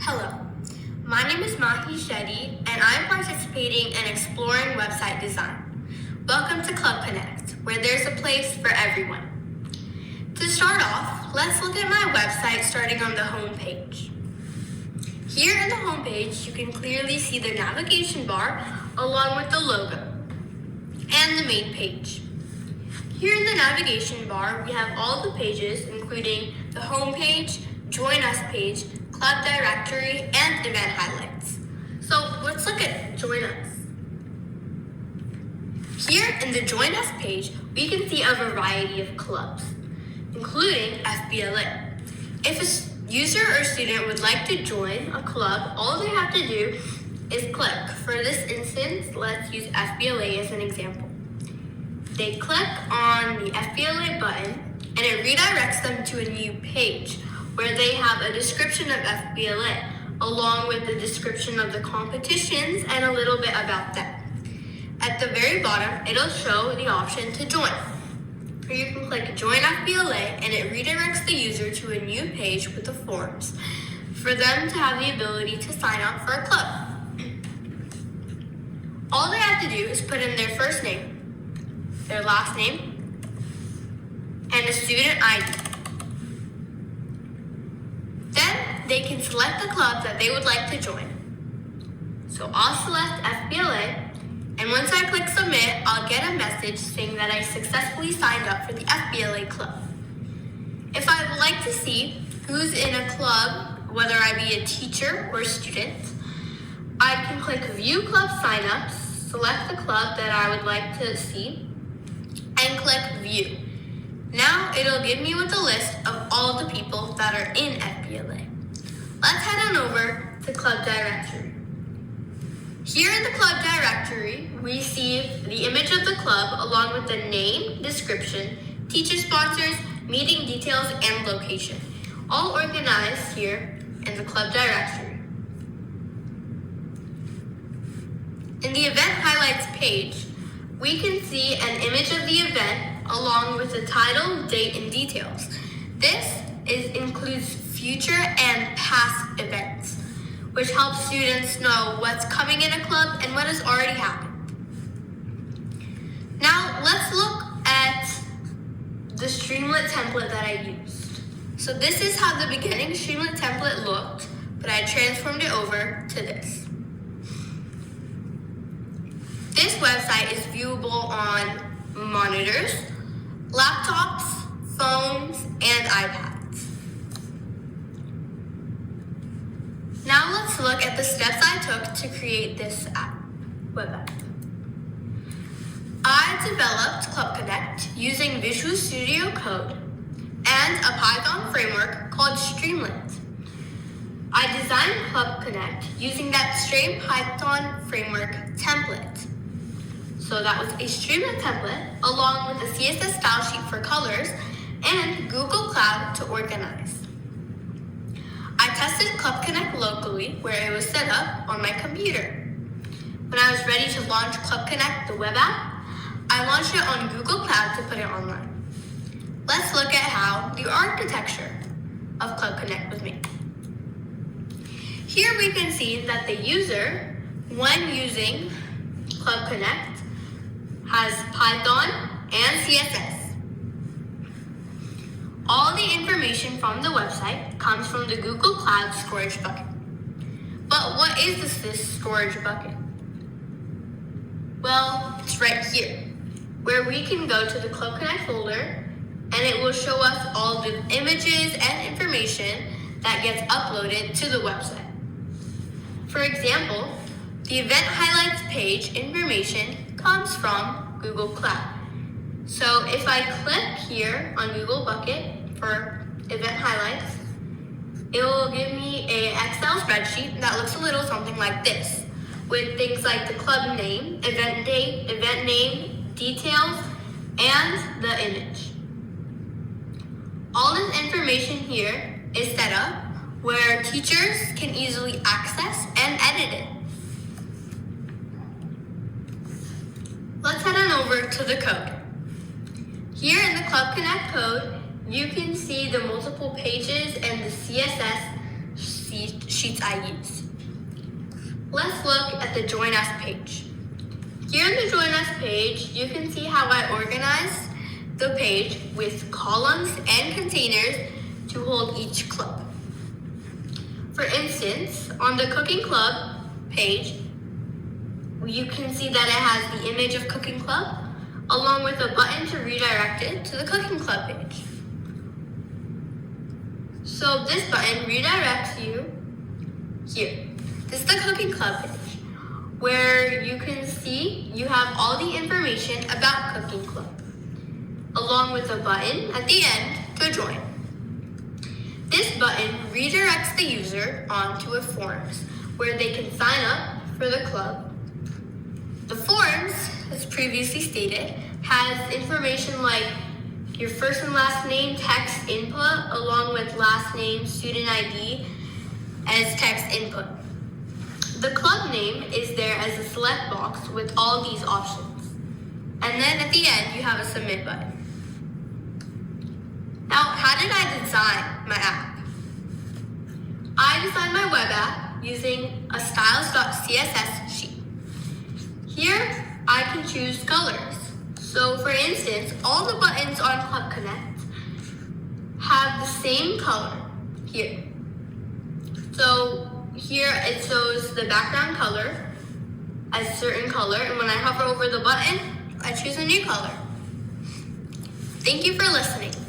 Hello, my name is Maahi and I'm participating in exploring website design. Welcome to Club Connect, where there's a place for everyone. To start off, let's look at my website starting on the home page. Here in the home page, you can clearly see the navigation bar along with the logo and the main page. Here in the navigation bar, we have all the pages, including the home page, Join Us page, Club Directory, and Event Highlights. So let's look at Join Us. Here in the Join Us page, we can see a variety of clubs, including FBLA. If a user or student would like to join a club, all they have to do is click. For this instance, let's use FBLA as an example. They click on the FBLA button and it redirects them to a new page where they have a description of FBLA along with the description of the competitions and a little bit about them. At the very bottom, it'll show the option to join. Or you can click Join FBLA and it redirects the user to a new page with the forms for them to have the ability to sign up for a club. All they have to do is put in their first name, their last name, and a student ID. Then they can select the club that they would like to join. So I'll select FBLA, and once I click submit, I'll get a message saying that I successfully signed up for the FBLA club. If I would like to see who's in a club, whether I be a teacher or a student, I can click View Club Signups, select the club that I would like to see, and click View. Now it'll give me with a list of all the people that are in FBLA. Let's head on over to Club Directory. Here in the Club Directory, we see the image of the club along with the name, description, teacher sponsors, meeting details, and location, all organized here in the Club Directory. In the Event Highlights page, we can see an image of the event along with the title, date, and details. This includes future and past events, which helps students know what's coming in a club and what has already happened. Now let's look at the Streamlit template that I used. So this is how the beginning Streamlit template looked, but I transformed it over to this. This website is viewable on monitors, laptops, phones, and iPads. Now let's look at the steps I took to create this web app. I developed Club Connect using Visual Studio Code and a Python framework called Streamlit. I designed Club Connect using that same Python framework template. So that was a Streamlit template along with a CSS style sheet for colors and Google Cloud to organize. I tested Club Connect locally where it was set up on my computer. When I was ready to launch Club Connect, the web app, I launched it on Google Cloud to put it online. Let's look at how the architecture of Club Connect was made. Here we can see that the user, when using Club Connect, has Python and CSS. All the information from the website comes from the Google Cloud storage bucket. But what is this storage bucket? Well, it's right here, where we can go to the Club Connect folder and it will show us all the images and information that gets uploaded to the website. For example, the Event Highlights page information comes from Google Cloud. So if I click here on Google Bucket for Event Highlights, it will give me an Excel spreadsheet that looks a little something like this, with things like the club name, event date, event name, details, and the image. All this information here is set up where teachers can easily access and edit it. Let's head on over to the code. Here in the Club Connect code, you can see the multiple pages and the CSS sheets I use. Let's look at the Join Us page. Here on the Join Us page, you can see how I organized the page with columns and containers to hold each club. For instance, on the Cooking Club page, you can see that it has the image of Cooking Club along with a button to redirect it to the Cooking Club page. So this button redirects you here. This is the Cooking Club page, where you can see you have all the information about Cooking Club, along with a button at the end to join. This button redirects the user onto a forms where they can sign up for the club. The forms, as previously stated, has information like your first and last name text input along with last name student ID as text input. The club name is there as a select box with all these options. And then at the end, you have a submit button. Now, how did I design my app? I designed my web app using a styles.css sheet. Here, I can choose colors. So for instance, all the buttons on Club Connect have the same color here. So here it shows the background color as a certain color, and when I hover over the button, I choose a new color. Thank you for listening.